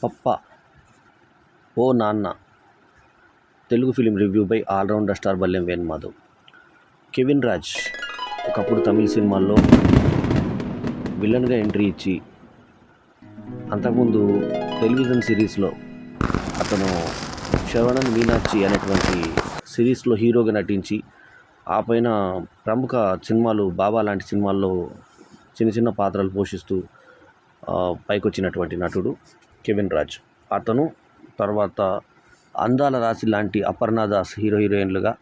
పప్ప, ఓ నాన్న Telugu film review by allrounder star Ballem Venumadhav. Kevin Raj ఒకప్పుడు తమిళ సినిమాల్లో విలన్గా ఎంట్రీ ఇచ్చి, అంతకుముందు టెలివిజన్ సిరీస్లో అతను శ్రవణన్ మీనాక్షి అనేటువంటి సిరీస్లో హీరోగా నటించి, ఆ పైన ప్రముఖ సినిమాలు బాబా లాంటి సినిమాల్లో చిన్న చిన్న పాత్రలు పోషిస్తూ పైకొచ్చినటువంటి నటుడు కెవిన్ రాజ్. అతను తర్వాత అందాల రాశి లాంటి అపర్ణాదాస్ హీరోయిన్లుగా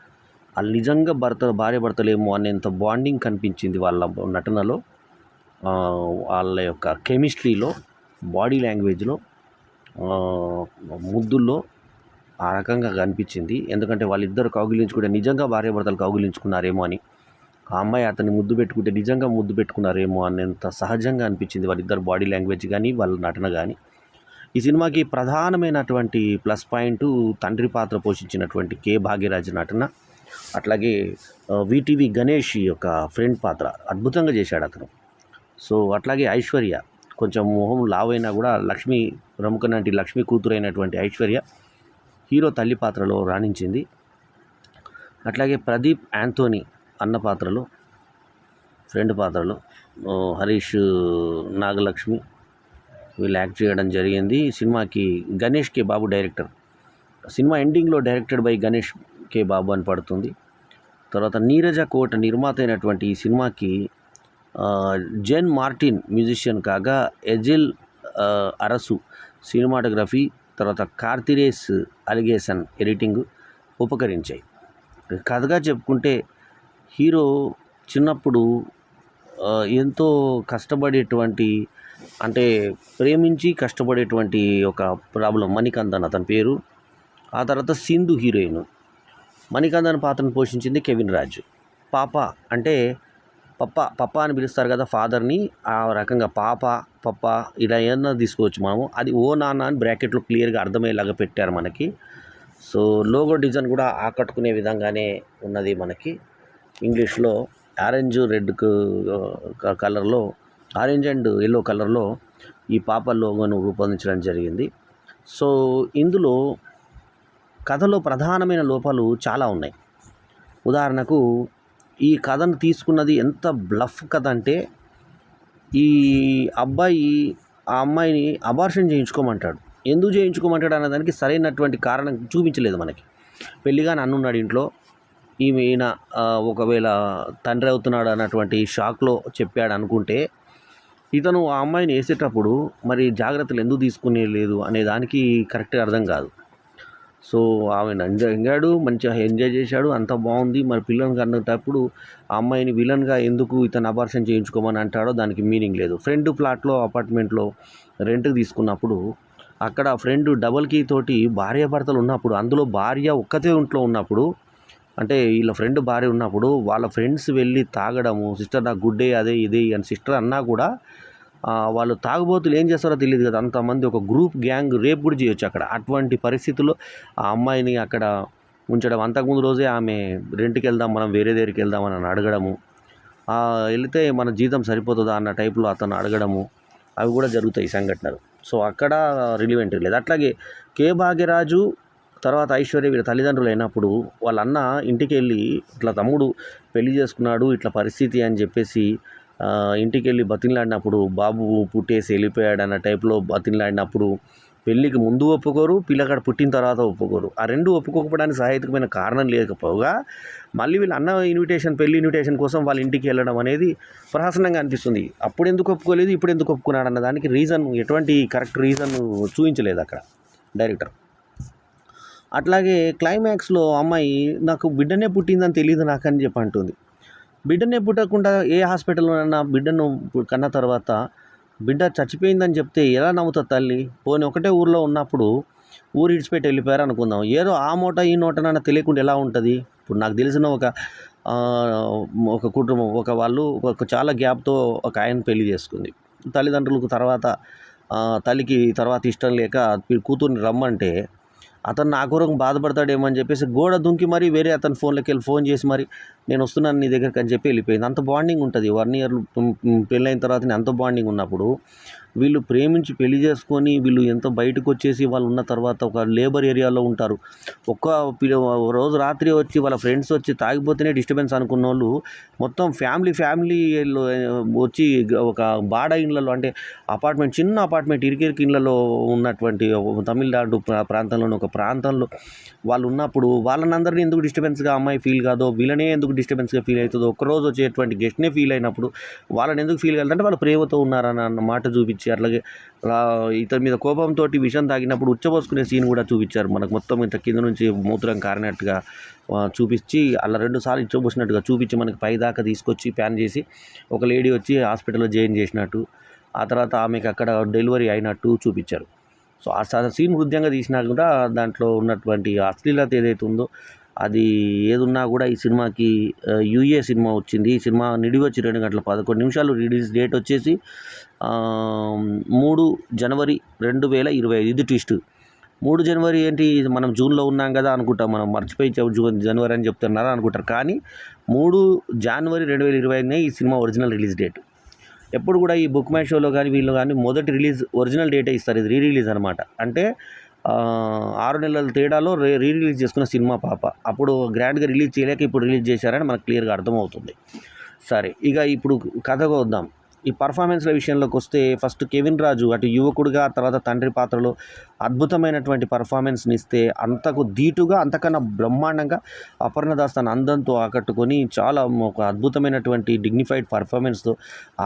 నిజంగా భార్య భర్తలేమో అనేంత బాండింగ్ కనిపించింది వాళ్ళ నటనలో, వాళ్ళ యొక్క కెమిస్ట్రీలో, బాడీ లాంగ్వేజ్లో, ముద్దుల్లో ఆ రకంగా కనిపించింది. ఎందుకంటే వాళ్ళిద్దరు కౌగిలించుకుంటే నిజంగా భార్య భర్తలు కౌగిలించుకున్నారేమో అని, ఆ అమ్మాయి అతన్ని ముద్దు పెట్టుకుంటే నిజంగా ముద్దు పెట్టుకున్నారేమో అనేంత సహజంగా అనిపించింది వాళ్ళిద్దరు బాడీ లాంగ్వేజ్ కానీ వాళ్ళ నటన కానీ. ఈ సినిమాకి ప్రధానమైనటువంటి ప్లస్ పాయింట్ తండ్రి పాత్ర పోషించినటువంటి కె భాగ్యరాజ్ నటన. అట్లాగే విటివి గణేష్ యొక్క ఫ్రెండ్ పాత్ర అద్భుతంగా చేశాడు అతను. సో అట్లాగే ఐశ్వర్య కొంచెం మొహం లావైనా కూడా ప్రముఖ నటి లక్ష్మి కూతురైనటువంటి ఐశ్వర్య హీరో తల్లి పాత్రలో రాణించింది. అట్లాగే ప్రదీప్ యాంథోనీ అన్న పాత్రలో, ఫ్రెండ్ పాత్రలో హరీష్, నాగలక్ష్మి వీళ్ళు యాక్ట్ చేయడం జరిగింది. సినిమాకి గణేష్ కే బాబు డైరెక్టర్. సినిమా ఎండింగ్లో డైరెక్టెడ్ బై గణేష్ కే బాబు అని పడుతుంది. తర్వాత నీరజ కోట నిర్మాత అయినటువంటి ఈ సినిమాకి జెన్ మార్టిన్ మ్యూజిషియన్ కాగా, ఎజిల్ అరసు సినిమాటోగ్రఫీ, తర్వాత కార్తిరేస్ అలిగేషన్ ఎడిటింగ్ ఉపకరించాయి. కథగా చెప్పుకుంటే హీరో చిన్నప్పుడు ఎంతో కష్టపడేటువంటి, అంటే ప్రేమించి కష్టపడేటువంటి ఒక ప్రాబ్లం మణికందన్ అతని పేరు. ఆ తర్వాత సింధు హీరోయిన్. మణికందన్ పాత్రను పోషించింది కెవిన్ రాజ్. పాప అంటే పప్ప అని పిలుస్తారు కదా ఫాదర్ని, ఆ రకంగా పాప పప్ప ఇలా ఏమన్నా తీసుకోవచ్చు మనము. అది ఓ నాన్న అని బ్రాకెట్లో క్లియర్గా అర్థమయ్యేలాగా పెట్టారు మనకి. సో లోగో డిజైన్ కూడా ఆకట్టుకునే విధంగానే ఉన్నది మనకి. ఇంగ్లీష్లో ఆరెంజ్ రెడ్ కలర్లో, ఆరెంజ్ అండ్ ఎల్లో కలర్లో ఈ పాప లోగోను రూపొందించడం జరిగింది. సో ఇందులో కథలో ప్రధానమైన లోపాలు చాలా ఉన్నాయి. ఉదాహరణకు ఈ కథను తీసుకున్నది ఎంత బ్లఫ్ కథ అంటే, ఈ అబ్బాయి ఆ అమ్మాయిని అబార్షన్ చేయించుకోమంటాడు. ఎందుకు చేయించుకోమంటాడు అన్నదానికి సరైనటువంటి కారణం చూపించలేదు మనకి. పెళ్ళిగాని అన్నున్నాడు ఇంట్లో, ఈయన ఒకవేళ తండ్రి అవుతున్నాడు అన్నటువంటి షాక్లో చెప్పాడు అనుకుంటే, ఇతను ఆ అమ్మాయిని వేసేటప్పుడు మరి జాగ్రత్తలు ఎందుకు తీసుకునే లేదు అనే దానికి కరెక్ట్గా అర్థం కాదు. సో ఆమెను ఎంజాడు, మంచిగా ఎంజాయ్ చేశాడు, అంత బాగుంది. మరి పిల్లలకి అన్నటప్పుడు ఆ అమ్మాయిని విలన్గా ఎందుకు ఇతను అబార్షన్ చేయించుకోమని అంటాడో దానికి మీనింగ్ లేదు. ఫ్రెండ్ ఫ్లాట్లో అపార్ట్మెంట్లో రెంట్కి తీసుకున్నప్పుడు అక్కడ ఫ్రెండ్ డబల్ కీ తోటి భార్యాభర్తలు ఉన్నప్పుడు, అందులో భార్య ఒక్కతే ఇంట్లో ఉన్నప్పుడు, అంటే వీళ్ళ ఫ్రెండ్ భార్య ఉన్నప్పుడు వాళ్ళ ఫ్రెండ్స్ వెళ్ళి తాగడము, సిస్టర్ నాకు గుడ్డే అదే ఇదే అని సిస్టర్ అన్నా కూడా వాళ్ళు తాగుబోతులు ఏం చేస్తారో తెలియదు కదా, అంతమంది ఒక గ్రూప్ గ్యాంగ్ రేప్ కూడా చేయొచ్చు అక్కడ. అటువంటి పరిస్థితుల్లో ఆ అమ్మాయిని అక్కడ ఉంచడం, అంతకుముందు రోజే ఆమె రెంట్కి వెళ్దాం మనం వేరే దగ్గరికి వెళ్దామని అడగడము, వెళితే మన జీతం సరిపోతుందా అన్న టైప్లో అతను అడగడము, అవి కూడా జరుగుతాయి సంఘటనలు. సో అక్కడ రిలివెంట్ లేదు. అట్లాగే కె భాగ్యరాజు తర్వాత ఐశ్వర్య వీళ్ళ తల్లిదండ్రులు అయినప్పుడు వాళ్ళ అన్న ఇంటికి వెళ్ళి ఇట్లా తమ్ముడు పెళ్లి చేసుకున్నాడు ఇట్లా పరిస్థితి అని చెప్పేసి ఇంటికి వెళ్ళి బతిలాడినప్పుడు, బాబు పుట్టేసి వెళ్ళిపోయాడు అన్న టైప్లో బతిలాడినప్పుడు పెళ్ళికి ముందు ఒప్పుకోరు, పిల్లగాడు పుట్టిన తర్వాత ఒప్పుకోరు. ఆ రెండు ఒప్పుకోకపోవడానికి సహాయకమైన కారణం లేకపోగా మళ్ళీ వీళ్ళ అన్న పెళ్లి ఇన్విటేషన్ కోసం వాళ్ళ ఇంటికి వెళ్ళడం అనేది ప్రహసనంగా అనిపిస్తుంది. అప్పుడు ఎందుకు ఒప్పుకోలేదు, ఇప్పుడు ఎందుకు ఒప్పుకున్నాడు అన్న దానికి రీజన్, ఎటువంటి కరెక్ట్ రీజన్ చూపించలేదు అక్కడ డైరెక్టర్. అట్లాగే క్లైమాక్స్లో అమ్మాయి నాకు బిడ్డనే పుట్టిందని తెలియదు నాకని చెప్పి అంటుంది. బిడ్డనే పుట్టకుండా ఏ హాస్పిటల్లోనైనా బిడ్డను కన్న తర్వాత బిడ్డ చచ్చిపోయిందని చెప్తే ఎలా నమ్ముతుంది తల్లి? పోనీ ఒకటే ఊర్లో ఉన్నప్పుడు ఊరు ఇడిచిపెట్టి వెళ్ళిపోయారు అనుకుందాం, ఏదో ఆ నోట ఈ నోటనైనా తెలియకుండా ఎలా ఉంటుంది? ఇప్పుడు నాకు తెలిసిన ఒక కుటుంబం, వాళ్ళు చాలా గ్యాప్తో ఒక ఆయన పెళ్లి చేసుకుంది. తల్లిదండ్రులకు తర్వాత తల్లికి తర్వాత ఇష్టం లేక కూతుర్ని రమ్మంటే అతను నా కొరకు బాధపడతాడేమో అని చెప్పేసి గోడ దుంకి మరీ వేరే అతని ఫోన్లోకి వెళ్ళి ఫోన్ చేసి మరి నేను వస్తున్నాను నీ దగ్గరికి అని చెప్పి వెళ్ళిపోయింది. అంత బాండింగ్ ఉంటుంది 1 year పెళ్ళైన తర్వాత అంత బాండింగ్ ఉన్నప్పుడు వీళ్ళు ప్రేమించి పెళ్లి చేసుకొని వీళ్ళు ఎంతో బయటకు వచ్చేసి వాళ్ళు ఉన్న తర్వాత ఒక లేబర్ ఏరియాలో ఉంటారు. రోజు రాత్రి వచ్చి వాళ్ళ ఫ్రెండ్స్ వచ్చి తాగిపోతేనే డిస్టర్బెన్స్ అనుకున్న వాళ్ళు మొత్తం ఫ్యామిలీ వచ్చి ఒక బాడ ఇళ్ళలో, అంటే చిన్న అపార్ట్మెంట్ ఇరికిరికి ఇళ్ళలో ఉన్నటువంటి తమిళనాడు ప్రాంతంలోని ఒక ప్రాంతంలో వాళ్ళు ఉన్నప్పుడు వాళ్ళని ఎందుకు డిస్టర్బెన్స్గా అమ్మాయి ఫీల్ కాదో, వీళ్ళనే ఎందుకు డిస్టర్బెన్స్గా ఫీల్ అవుతుందో, ఒక్కరోజు వచ్చేటువంటి గెస్ట్నే ఫీల్ అయినప్పుడు వాళ్ళని ఎందుకు ఫీల్ కాదంటే వాళ్ళు ప్రేమతో ఉన్నారన్న మాట చూపించి, అట్లాగే ఇతని మీద కోపంతో విషం తాగినప్పుడు ఉచ్చబోసుకునే సీన్ కూడా చూపించారు మనకు. మొత్తం ఇంత కింద నుంచి మూత్రం కారినట్టుగా చూపించి అలా 2 సార్లు ఇచ్చబోసినట్టుగా చూపించి మనకి పైదాకా తీసుకొచ్చి ప్యాన్ చేసి ఒక లేడీ వచ్చి హాస్పిటల్లో జాయిన్ చేసినట్టు, ఆ తర్వాత ఆమెకి అక్కడ డెలివరీ అయినట్టు చూపించారు. సో ఆ సీన్ హృదయంగా తీసినా కూడా దాంట్లో ఉన్నటువంటి అశ్లీలత ఏదైతే ఉందో అది ఏదున్నా కూడా ఈ సినిమాకి యూఏ సినిమా వచ్చింది. ఈ సినిమా నిడివి వచ్చి 2 గంటల 11 నిమిషాలు. రిలీజ్ డేట్ వచ్చేసి 3 జనవరి 2025. ఇది ట్విస్ట్. 3 జనవరి ఏంటి, మనం జూన్లో ఉన్నాం కదా అనుకుంటాం, మనం మర్చిపోయి జనవరి అని చెప్తున్నారా అనుకుంటారు. కానీ 3 జనవరి 2025 ఈ సినిమా ఒరిజినల్ రిలీజ్ డేట్. ఎప్పుడు కూడా ఈ బుక్ మై షోలో కానీ వీళ్ళు కానీ మొదటి రిలీజ్ ఒరిజినల్ డేటే ఇస్తారు. ఇది రిలీజ్ అనమాట. అంటే 6 నెలల తేడాలో రిలీజ్ చేసుకున్న సినిమా పాప. అప్పుడు గ్రాండ్గా రిలీజ్ చేయలేక ఇప్పుడు రిలీజ్ చేశారని మనకు క్లియర్గా అర్థమవుతుంది. సరే, ఇక ఇప్పుడు కథకు వద్దాం. ఈ పర్ఫార్మెన్స్ల విషయంలోకి వస్తే ఫస్ట్ కెవిన్ రాజు అటు యువకుడిగా తర్వాత తండ్రి పాత్రలో అద్భుతమైనటువంటి పర్ఫార్మెన్స్ని ఇస్తే, అంతకు ధీటుగా అంతకన్నా బ్రహ్మాండంగా అపర్ణ దాస్ తన అందంతో ఆకట్టుకొని చాలా ఒక అద్భుతమైనటువంటి డిగ్నిఫైడ్ పర్ఫార్మెన్స్తో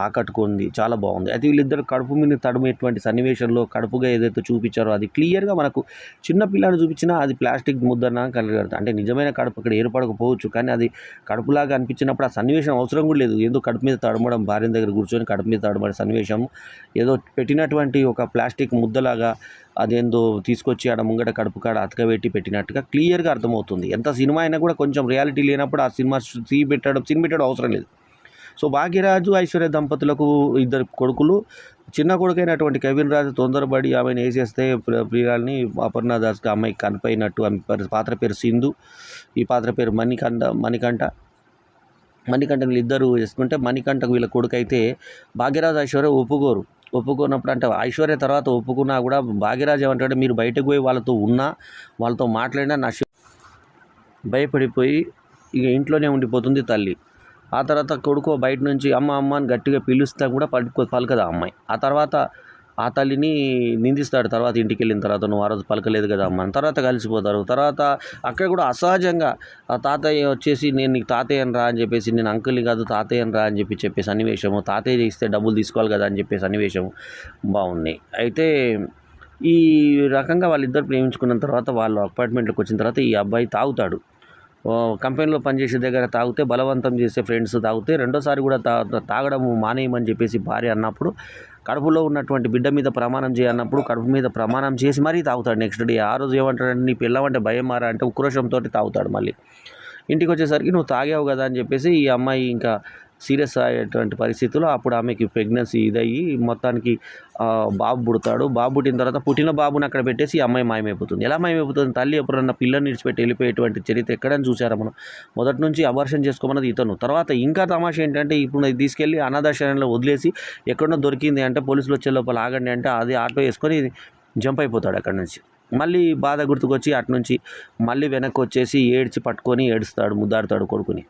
ఆకట్టుకుంది. చాలా బాగుంది. అయితే వీళ్ళిద్దరు కడుపు మీద తడుమేటువంటి సన్నివేశంలో కడుపుగా ఏదైతే చూపించారో అది క్లియర్గా మనకు చిన్న పిల్లని చూపించినా అది ప్లాస్టిక్ ముద్దన కలగదు. అంటే నిజమైన కడుపు అక్కడ ఏర్పడకపోవచ్చు, కానీ అది కడుపులాగా అనిపించినప్పుడు ఆ సన్నివేశం అవసరం కూడా లేదు. ఏదో కడుపు మీద తడమడం, భార్య దగ్గర కూర్చొని కడుపు మీద తడమడే సన్నివేశం ఏదో పెట్టినటువంటి ఒక ప్లాస్టిక్ ముద్దలాగా అదేందో తీసుకొచ్చి ఆడ ముంగట కడుపు కాడ అతకబెట్టి పెట్టినట్టుగా క్లియర్గా అర్థమవుతుంది. ఎంత సినిమా అయినా కూడా కొంచెం రియాలిటీ లేనప్పుడు ఆ సినిమా సీన్ పెట్టడం అవసరం లేదు. సో భాగ్యరాజు ఐశ్వర్య దంపతులకు 2 కొడుకులు. చిన్న కొడుకైనటువంటి కెవిన్ రాజు తొందరపడి ఆమెను వేసేస్తే ప్రియాల్ని అపర్ణ దాస్కి అమ్మాయికి కనిపోయినట్టు. ఆమె పాత్ర పేరు సింధు, ఈ పాత్ర పేరు మణికంఠ వీళ్ళిద్దరూ వేసుకుంటే, మణికంఠకు వీళ్ళ కొడుకు అయితే భాగ్యరాజు ఐశ్వర్య ఒప్పుకున్నప్పుడు, అంటే ఐశ్వర్య తర్వాత ఒప్పుకున్నా కూడా భాగ్యరాజు ఏమంటాడు, మీరు బయటకు పోయి వాళ్ళతో మాట్లాడినా నా భయపడిపోయి ఇక ఇంట్లోనే ఉండిపోతుంది తల్లి. ఆ తర్వాత కొడుకు బయట నుంచి అమ్మ అని గట్టిగా పిలుస్తా కూడా పలకదు ఆ అమ్మాయి. ఆ తర్వాత ఆ తల్లిని నిందిస్తాడు. తర్వాత ఇంటికి వెళ్ళిన తర్వాత, నువ్వు ఆ రోజు పలకలేదు కదా అమ్మ. తర్వాత కలిసిపోతారు. తర్వాత అక్కడ కూడా అసహజంగా ఆ తాతయ్య వచ్చేసి, నేను నీకు తాతయ్యని రా అని చెప్పేసి, నేను అంకుల్ని కాదు తాతయ్యని రా అని చెప్పే సన్నివేశము, తాతయ్య ఇస్తే డబ్బులు తీసుకోవాలి కదా అని చెప్పే సన్నివేశం బాగున్నాయి. అయితే ఈ రకంగా వాళ్ళిద్దరు ప్రేమించుకున్న తర్వాత వాళ్ళు అపార్ట్మెంట్లోకి వచ్చిన తర్వాత ఈ అబ్బాయి తాగుతాడు. కంపెనీలో పనిచేసే దగ్గర తాగితే, బలవంతం చేసే ఫ్రెండ్స్ తాగితే, రెండోసారి కూడా తాగడం మానేయమని చెప్పేసి భార్య అన్నప్పుడు, కడుపులో ఉన్నటువంటి బిడ్డ మీద ప్రమాణం చేయన్నప్పుడు కడుపు మీద ప్రమాణం చేసి మరీ తాగుతాడు నెక్స్ట్ డే. ఆ రోజు ఏమంటాడంటే, నీ పిల్లవంటే భయం మారా అంటే ఉక్రోషంతో తాగుతాడు. మళ్ళీ ఇంటికి వచ్చేసరికి నువ్వు తాగావు కదా అని చెప్పేసి ఈ అమ్మాయి ఇంకా సీరియస్ అయ్యేటువంటి పరిస్థితుల్లో అప్పుడు ఆమెకి ప్రెగ్నెన్సీ ఇదయ్యి మొత్తానికి బాబు పుడతాడు. బాబు పుట్టిన తర్వాత పుట్టిన బాబుని అక్కడ పెట్టేసి ఈ అమ్మాయి మాయమైపోతుంది. ఎలా మాయమైపోతుంది? తల్లి ఎప్పుడన్నా పిల్లని విడిచిపెట్టి వెళ్ళిపోయేటువంటి చరిత్ర ఎక్కడని చూసారా మనం? మొదటి నుంచి అబార్షన్ చేసుకోమన్నది ఇతను. తర్వాత ఇంకా తమాషా ఏంటంటే, ఇప్పుడు ఇది తీసుకెళ్ళి అనాథాశ్రయంలో వదిలేసి ఎక్కడో దొరికింది అంటే పోలీసులు వచ్చే లోపల ఆగండి అంటే అది ఆటో వేసుకొని జంప్ అయిపోతాడు అక్కడి నుంచి. మళ్ళీ బాధ గుర్తుకొచ్చి అటు నుంచి మళ్ళీ వెనక్కి వచ్చేసి పట్టుకొని ఏడుస్తాడు, ముద్దాడుతాడు కొడుకుని.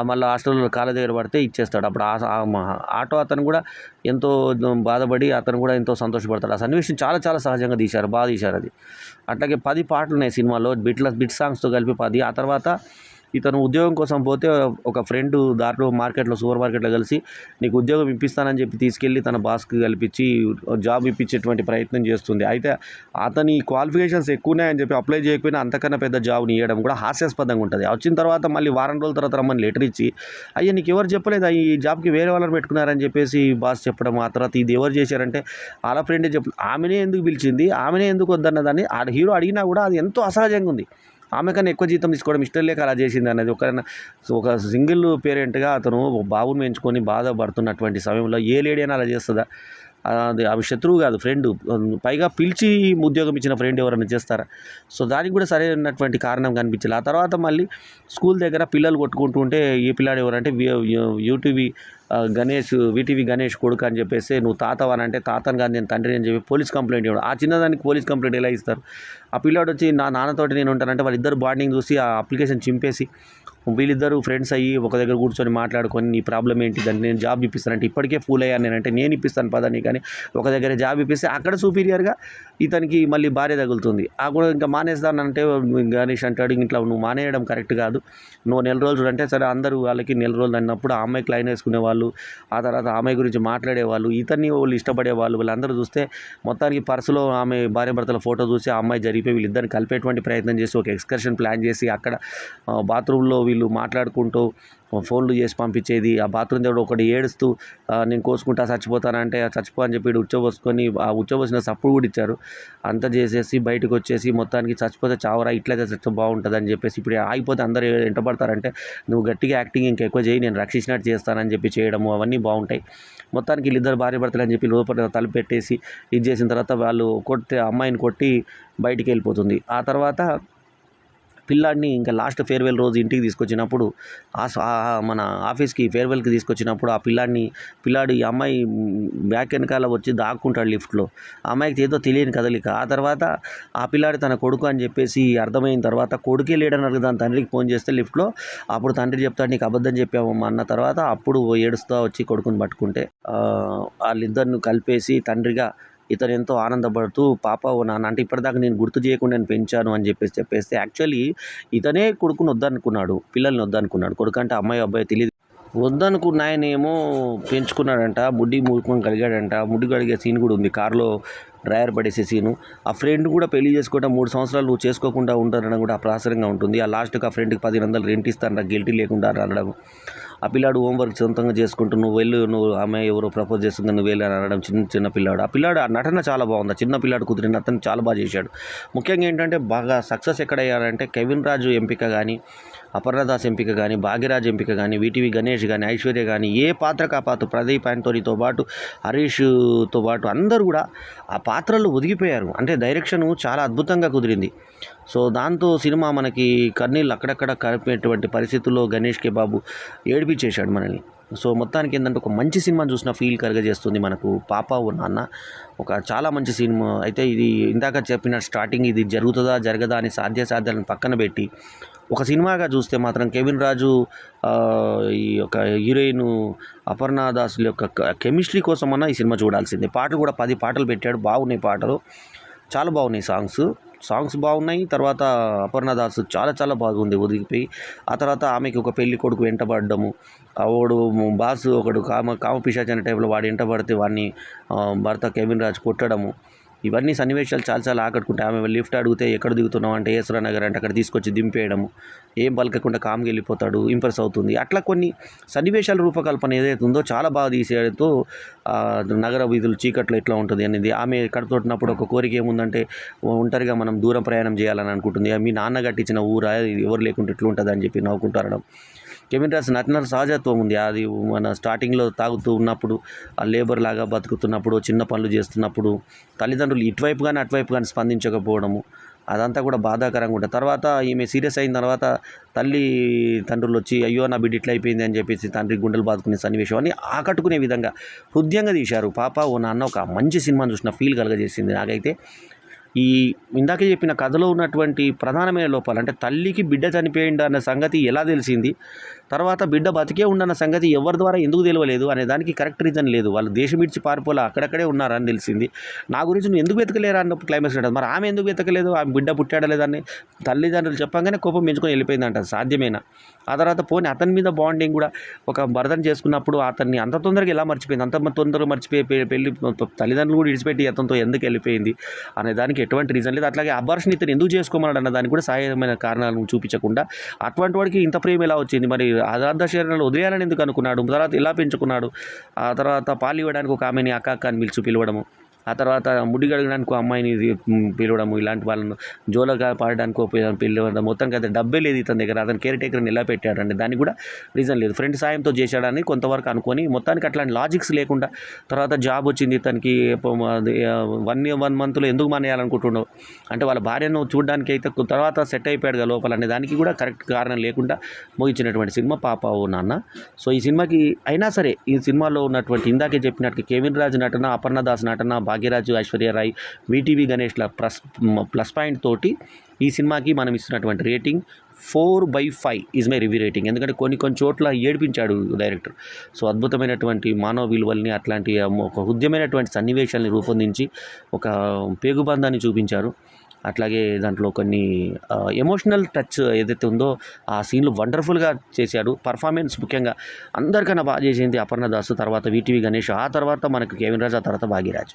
మళ్ళీ హాస్టల్లో కాళ్ళ దగ్గర పడితే ఇచ్చేస్తాడు. అప్పుడు ఆటో అతను కూడా ఎంతో బాధపడి అతను కూడా ఎంతో సంతోషపడతాడు. ఆ సన్నివేశం చాలా చాలా సహజంగా తీశారు, బాగా తీశారు అది. అట్లాగే 10 పాటలు ఉన్నాయి సినిమాలో, బిట్ సాంగ్స్తో కలిపి 10. ఆ తర్వాత ఇతను ఉద్యోగం కోసం పోతే ఒక ఫ్రెండ్ దాంట్లో సూపర్ మార్కెట్లో కలిసి నీకు ఉద్యోగం ఇప్పిస్తానని చెప్పి తీసుకెళ్ళి తన బాస్కి కల్పించి జాబ్ ఇప్పించేటువంటి ప్రయత్నం చేస్తుంది. అయితే అతని క్వాలిఫికేషన్స్ ఎక్కువనే చెప్పి అప్లై చేయకపోయినా అంతకన్నా పెద్ద జాబ్ని ఇవ్వడం కూడా హాస్యాస్పదంగా ఉంటుంది. వచ్చిన తర్వాత మళ్ళీ వారం రోజుల తర్వాత రమ్మని లెటర్ ఇచ్చి, అయ్యా నీకు ఎవరు చెప్పలేదు ఈ జాబ్కి వేరే వాళ్ళని పెట్టుకున్నారని చెప్పేసి బాస్ చెప్పడం. ఆ తర్వాత ఇది ఎవరు చేశారంటే వాళ్ళ ఫ్రెండే ఆమెనే ఎందుకు పిలిచింది, ఆమెనే ఎందుకు వద్దన్నదాన్ని ఆ హీరో అడిగినా కూడా అది ఎంతో అసహజంగా ఉంది. ఆమె కన్నా ఎక్కువ జీతం తీసుకోవడం ఇష్టం లేక అలా చేసింది అనేది. ఒక సింగిల్ పేరెంట్గా అతను బాబుని పెంచుకొని బాధపడుతున్నటువంటి సమయంలో ఏ లేడీ అయినా అలా చేస్తుందా? అది ఆమె శత్రువు కాదు, ఫ్రెండ్. పైగా పిలిచి ఉద్యోగం ఇచ్చిన ఫ్రెండ్ ఎవరైనా చేస్తారా? సో దానికి కూడా సరైనటువంటి కారణం కనిపించలేదు. ఆ తర్వాత మళ్ళీ స్కూల్ దగ్గర పిల్లలు కొట్టుకుంటూ ఉంటే ఈ పిల్లాడు ఎవరంటే యూటీవీ గణేష్, వీటీవీ గణేష్ కొడుకు అని చెప్పేసి నువ్వు తాతవనంటే తాతను కాదు నేను తండ్రి అని చెప్పి పోలీస్ కంప్లైంట్ ఇవ్వడం. ఆ చిన్నదానికి పోలీస్ కంప్లైంట్ ఎలా ఇస్తారు? ఆ పిల్లాడు వచ్చి నా నాన్నతోటి నేను ఉంటానంటే వాళ్ళిద్దరు బాండింగ్ చూసి ఆ అప్లికేషన్ చింపేసి వీళ్ళిద్దరూ ఫ్రెండ్స్ అయ్యి ఒక దగ్గర కూర్చొని మాట్లాడుకొని నీ ప్రాబ్లం ఏంటి, దాన్ని నేను జాబ్ ఇప్పిస్తానంటే ఇప్పటికే ఫూల్ అయ్యాను నేనంటే నేను ఇప్పిస్తాను పదని కానీ ఒక దగ్గర జాబ్ ఇప్పిస్తే అక్కడ సూపీరియర్గా ఇతనికి మళ్ళీ భార్య తగులుతుంది. ఆ కూడా ఇంకా మానేస్తానంటే గణేష్ అంటాడు ఇంట్లో నువ్వు మానేయడం కరెక్ట్ కాదు, నువ్వు నెల రోజులు చూడంటే సరే అందరూ వాళ్ళకి నెల రోజులు అన్నప్పుడు ఆ అమ్మాయికి లైన్ వేసుకునేవాళ్ళు, ఆ తర్వాత ఆ అమ్మాయి గురించి మాట్లాడేవాళ్ళు, ఇతన్ని వాళ్ళు ఇష్టపడేవాళ్ళు. వీళ్ళందరూ చూస్తే మొత్తానికి పర్సులో ఆమె భార్యాభర్తల ఫోటో చూసి ఆ అమ్మాయి జరిగిపోయి వీళ్ళిద్దరిని కలిపేటువంటి ప్రయత్నం చేసి ఒక ఎక్స్కర్షన్ ప్లాన్ చేసి అక్కడ బాత్రూంలో వీళ్ళు మాట్లాడుకుంటూ ఫోన్లు చేసి పంపించేది. ఆ బాత్రూమ్ దగ్గర ఒకటి ఏడుస్తూ నేను కోసుకుంటా చచ్చిపోతానంటే చచ్చిపో అని చెప్పి ఉచ్చబోసుకొని ఆ ఉచ్చబోసిన సప్పుడు కూడా ఇచ్చారు. అంతా చేసేసి బయటకు వచ్చేసి మొత్తానికి చచ్చిపోతే చావరా ఇట్లయితే చచ్చిపో బాగుంటుంది అని చెప్పేసి ఇప్పుడు ఆగిపోతే అందరూ ఎంటపడతారంటే నువ్వు గట్టిగా యాక్టింగ్ ఇంకెక్కువ చేయి నేను రక్షించినట్టు చేస్తానని చెప్పి చేయడము అవన్నీ బాగుంటాయి. మొత్తానికి వీళ్ళిద్దరు భార్య భర్తలు అని చెప్పి లోపల తలుపు పెట్టేసి ఇది చేసిన తర్వాత వాళ్ళు అమ్మాయిని కొట్టి బయటికి వెళ్ళిపోతుంది. ఆ తర్వాత పిల్లాడిని ఇంకా లాస్ట్ ఫేర్వెల్ రోజు ఇంటికి తీసుకొచ్చినప్పుడు మన ఆఫీస్కి ఫేర్వెల్కి తీసుకొచ్చినప్పుడు ఆ పిల్లాడు ఈ అమ్మాయి బ్యాక్ వెనకాల వచ్చి దాక్కుంటాడు లిఫ్ట్లో. ఆ అమ్మాయికి ఏదో తెలియని కదలిక. ఆ తర్వాత ఆ పిల్లాడు తన కొడుకు అని చెప్పేసి అర్థమైన తర్వాత కొడుకే లేడని దాని తండ్రికి ఫోన్ చేస్తే లిఫ్ట్లో అప్పుడు తండ్రి చెప్తాడు నీకు అబద్ధం చెప్పామమ్మా అన్న తర్వాత అప్పుడు ఏడుస్తూ వచ్చి కొడుకుని పట్టుకుంటే వాళ్ళిద్దరిని కలిపేసి తండ్రిగా ఇతను ఎంతో ఆనందపడుతూ పాప ఓ నాన్న అంటే ఇప్పటిదాకా నేను గుర్తు చేయకుండా నేను పెంచాను అని చెప్పేస్తే యాక్చువల్లీ ఇతనే కొడుకుని వద్దనుకున్నాడు, పిల్లల్ని వద్దనుకున్నాడు. కొడుకు అంటే అమ్మాయి అబ్బాయి తెలియదు. వద్దనుకున్న ఆయనేమో పెంచుకున్నాడంట, ముడ్డి మూకుని కలిగాడంట. ముడ్డి కడిగే సీన్ కూడా ఉంది కారులో డ్రైవర్ పడేసే సీను. ఆ ఫ్రెండ్ కూడా పెళ్లి చేసుకోవడం 3 సంవత్సరాలు నువ్వు చేసుకోకుండా ఉంటానడం కూడా అప్రాసరంగా ఉంటుంది. ఆ లాస్ట్కి ఆ ఫ్రెండ్కి 10,000 రెంట్ ఇస్తాను గిల్టీ లేకుండా అనడం. ఆ పిల్లాడు హోంవర్క్ సొంతంగా చేసుకుంటూ నువ్వు అమ్మాయి ఎవరో ప్రపోజ్ చేస్తుంది నువ్వు వెళ్ళి అని అనడం చిన్న పిల్లాడు. ఆ పిల్లాడు ఆ నటన చాలా బాగుంది. ఆ చిన్న పిల్లాడు కుదిరిన అతను చాలా బాగా చేశాడు. ముఖ్యంగా ఏంటంటే బాగా సక్సెస్ ఎక్కడయ్యారంటే కెవిన్ రాజు ఎంపిక కానీ, అపర్ణదాస్ ఎంపిక కానీ, భాగ్యరాజ్ ఎంపిక కానీ, వీటీవీ గణేష్ కానీ, ఐశ్వర్య కానీ ఏ పాత్రకు ఆ పాత్ర ప్రదీప్ యాంటోనీతో పాటు హరీష్తో పాటు అందరూ కూడా ఆ పాత్రలు ఒదిగిపోయారు. అంటే డైరెక్షను చాలా అద్భుతంగా కుదిరింది. సో దాంతో సినిమా మనకి కన్నీళ్ళు అక్కడక్కడ కలిపేటువంటి పరిస్థితుల్లో గణేష్ కే బాబు ఏడిపించేశాడు మనల్ని. సో మొత్తానికి ఏంటంటే ఒక మంచి సినిమాని చూసిన ఫీల్ కలుగజేస్తుంది మనకు పాప ఓ నాన్న. ఒక చాలా మంచి సినిమా. అయితే ఇది ఇందాక చెప్పిన స్టార్టింగ్ ఇది జరుగుతుందా జరగదా అని సాధ్యాలను పక్కన పెట్టి ఒక సినిమాగా చూస్తే మాత్రం కెవిన్ రాజు ఈ యొక్క హీరోయిన్ అపర్ణ దాస్ యొక్క కెమిస్ట్రీ కోసమన్నా ఈ సినిమా చూడాల్సిందే. పాటలు కూడా 10 పాటలు పెట్టాడు, బాగున్నాయి పాటలు, చాలా బాగున్నాయి సాంగ్స్ బాగున్నాయి. తర్వాత అపర్ణ దాస్ చాలా బాగుంది ఒదిగిపోయి. ఆ తర్వాత ఆమెకి ఒక పెళ్లి కొడుకు వెంటబడ్డము, వాడు బాస్ ఒకడు కామపిశాచి అనే టైంలో వాడు వెంటబడితే వాడిని భర్త కెవిన్ రాజు కొట్టడము, ఇవన్నీ సన్నివేశాలు చాలా ఆకట్టుకుంటాయి. ఆమె లిఫ్ట్ అడిగితే ఎక్కడ దిగుతున్నావు అంటే ఏసరా నగర్ అంటే అక్కడ తీసుకొచ్చి దింపేయడము, ఏం పలకకుండా కామ్గా వెళ్ళిపోతాడు, ఇంప్రెస్ అవుతుంది. అట్లా కొన్ని సన్నివేశాల రూపకల్పన ఏదైతే ఉందో చాలా బాగా తీసేయడంతో నగర వీధులు చీకట్లో ఎట్లా ఉంటుంది అనేది. ఆమె కడుపుతోటినప్పుడు ఒక కోరిక ఏముందంటే ఒంటరిగా మనం దూరం ప్రయాణం చేయాలని అనుకుంటుంది. మీ నాన్న కట్టించిన ఊరా ఎవరు లేకుంటే ఎట్లా ఉంటుంది అని చెప్పి నవ్వుకుంటారడం. కెవిన్ రాజ్ నటన సహజత్వం ఉంది. అది మన స్టార్టింగ్లో తాగుతూ ఉన్నప్పుడు ఆ లేబర్ లాగా బతుకుతున్నప్పుడు చిన్న పనులు చేస్తున్నప్పుడు తల్లిదండ్రులు ఇటువైపు కానీ అటువైపు కానీ స్పందించకపోవడము అదంతా కూడా బాధాకరంగా ఉంటుంది. తర్వాత ఈమె సీరియస్ అయిన తర్వాత తండ్రులు వచ్చి అయ్యో నా బిడ్డ ఇట్లా అయిపోయింది అని చెప్పేసి తండ్రి గుండెలు బాదుకునే సన్నివేశం అని ఆకట్టుకునే విధంగా హృదయంగా తీశారు. పాప ఓ నాన్న ఒక మంచి సినిమాను చూసిన ఫీల్ కలగజేసింది నాకైతే. ఈ ఇందాకే చెప్పిన కథలో ఉన్నటువంటి ప్రధానమైన లోపాలు అంటే తల్లికి బిడ్డ చనిపోయింది అన్న సంగతి ఎలా తెలిసింది, తర్వాత బిడ్డ బతికే ఉండన్న సంగతి ఎవరి ద్వారా ఎందుకు తెలియలేదు అనే దానికి కరెక్ట్ రీజన్ లేదు. వాళ్ళు దేశం ఇడిచి పారిపోలే అక్కడక్కడే ఉన్నారని తెలిసింది. నా గురించి నువ్వు ఎందుకు వెతకలేరా అన్నప్పుడు క్లైమాక్స్ ఉంటుంది. మరి ఆమె ఎందుకు వెతకలేదు, ఆమె బిడ్డ పుట్టాడా లేదని తల్లిదండ్రులు చెప్పగానే కోపం పెంచుకొని వెళ్ళిపోయిందంట. సాధ్యమేనా? ఆ తర్వాత పోనీ అతని మీద బాండింగ్ కూడా ఒక భర్తను చేసుకున్నప్పుడు అతన్ని అంత తొందరగా ఎలా మర్చిపోయింది, అంత తొందరగా మర్చిపోయి పెళ్ళి తల్లిదండ్రులు కూడా విడిచిపెట్టి అతనితో ఎందుకు వెళ్ళిపోయింది అనే దానికి ఎటువంటి రీజన్ లేదు. అట్లాగే అబార్షన్ ఇతను ఎందుకు చేసుకోమన్నాడు అన్న దానికి కూడా సహాయమైన కారణాలను చూపించకుండా అటువంటి వాడికి ఇంత ప్రేమ ఎలా వచ్చింది, మరి అదార్థ శరీరంలో వదిలేయాలని ఎందుకు అనుకున్నాడు, తర్వాత ఎలా పెంచుకున్నాడు, ఆ తర్వాత పాలు ఇవ్వడానికి ఒక ఆమెని అక్క అని పిలిచి పిలవడము, ఆ తర్వాత ముడి కడగడానికి అమ్మాయిని పిలవడం, ఇలాంటి వాళ్ళను జోలగా పాడడానికి పిలవడం, మొత్తానికి అయితే డబ్బే లేదు ఇతని దగ్గర. అతను కేర్ టేకర్ని ఎలా పెట్టాడండి, దానికి కూడా రీజన్ లేదు. ఫ్రెండ్ సాయంతో చేశాడని కొంతవరకు అనుకొని మొత్తానికి అట్లాంటి లాజిక్స్ లేకుండా తర్వాత జాబ్ వచ్చింది ఇతనికి. 1 మంత్లో ఎందుకు మానేయాలనుకుంటున్నావు అంటే వాళ్ళ భార్యను చూడడానికి అయితే తర్వాత సెట్ అయిపోయాడు కదా లోపల అనే దానికి కూడా కరెక్ట్ కారణం లేకుండా ముగించినటువంటి సినిమా పాప ఓ నాన్న. సో ఈ సినిమాకి అయినా సరే ఈ సినిమాలో ఉన్నటువంటి ఇందాకే చెప్పినట్టు కేవిన్ రాజ్ నటన, అపర్ణ దాస్ నటన, భాగ్యరాజు, ఐశ్వర్య రాయ్, వీటీవీ గణేష్ల ప్లస్ పాయింట్ తోటి ఈ సినిమాకి మనం ఇస్తున్నటువంటి rating 4/5 is my review rating. ఎందుకంటే కొన్ని చోట్ల ఏడిపించాడు డైరెక్టర్. సో అద్భుతమైనటువంటి మానవ విలువల్ని, అట్లాంటి ఒక హృద్యమైనటువంటి సన్నివేశాలని రూపొందించి ఒక పేగుబంధాన్ని చూపించారు. అట్లాగే దాంట్లో కొన్ని ఎమోషనల్ టచ్ ఏదైతే ఉందో ఆ సీన్లు వండర్ఫుల్గా చేశాడు. పర్ఫార్మెన్స్ ముఖ్యంగా అందరికన్నా బాగా చేసింది అపర్ణ దాస్, తర్వాత వీటీవీ గణేష్, ఆ తర్వాత మనకు కేవిన్ రాజ్, ఆ తర్వాత భాగ్యరాజ్.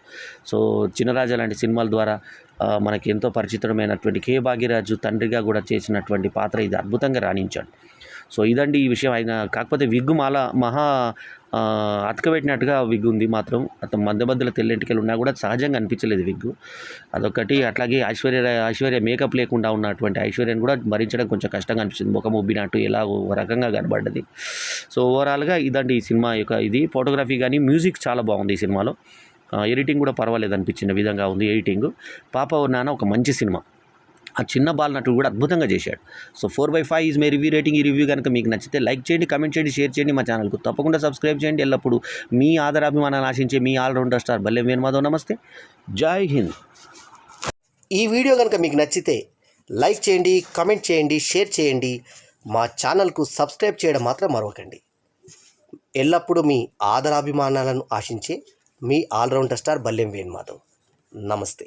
సో చిన్నరాజా లాంటి సినిమాల ద్వారా మనకి ఎంతో పరిచితమైనటువంటి కే భాగ్యరాజు తండ్రిగా కూడా చేసినటువంటి పాత్ర ఇది అద్భుతంగా రాణించాడు. సో ఇదండి ఈ విషయం. ఆయన కాకపోతే విగ్గు మహా అతకబెట్టినట్టుగా విగ్గు ఉంది మాత్రం. అతను మధ్యలో తెల్లెంటికలు ఉన్నా కూడా సహజంగా అనిపించలేదు విగ్గు, అదొకటి. అట్లాగే ఐశ్వర్య మేకప్ లేకుండా ఉన్నటువంటి ఐశ్వర్యను కూడా భరించడం కొంచెం కష్టంగా అనిపించింది. ముఖం ఉబ్బినట్టు ఎలా ఒక రకంగా కనబడ్డది. సో ఓవరాల్గా ఇదండి ఈ సినిమా యొక్క ఇది. ఫోటోగ్రఫీ కానీ మ్యూజిక్ చాలా బాగుంది ఈ సినిమాలో. ఎడిటింగ్ కూడా పర్వాలేదు అనిపించిన విధంగా ఉంది ఎడిటింగ్. పాప ఓ నాన్న ఒక మంచి సినిమా. ఆ చిన్న బాలనటుడు కూడా అద్భుతంగా చేశాడు. So 4/5 is my review rating. ఈ రివ్యూ కనుక మీకు నచ్చితే లైక్ చేయండి, కమెంట్ చేయండి, షేర్ చేయండి. మా ఛానల్కు తప్పకుండా సబ్స్క్రైబ్ చేయండి. ఎల్లప్పుడూ మీ ఆదరాభిమానాన్ని ఆశించే మీ ఆల్రౌండర్ స్టార్ బల్లెం వేణుమాధవ్. నమస్తే, జై హింద్. ఈ వీడియో కనుక మీకు నచ్చితే లైక్ చేయండి, కమెంట్ చేయండి, షేర్ చేయండి. మా ఛానల్కు సబ్స్క్రైబ్ చేయడం మాత్రం మరవకండి. ఎల్లప్పుడూ మీ ఆదరాభిమానాలను ఆశించే మీ ఆల్రౌండర్ స్టార్ బల్లెం వేణుమాధవ్. నమస్తే.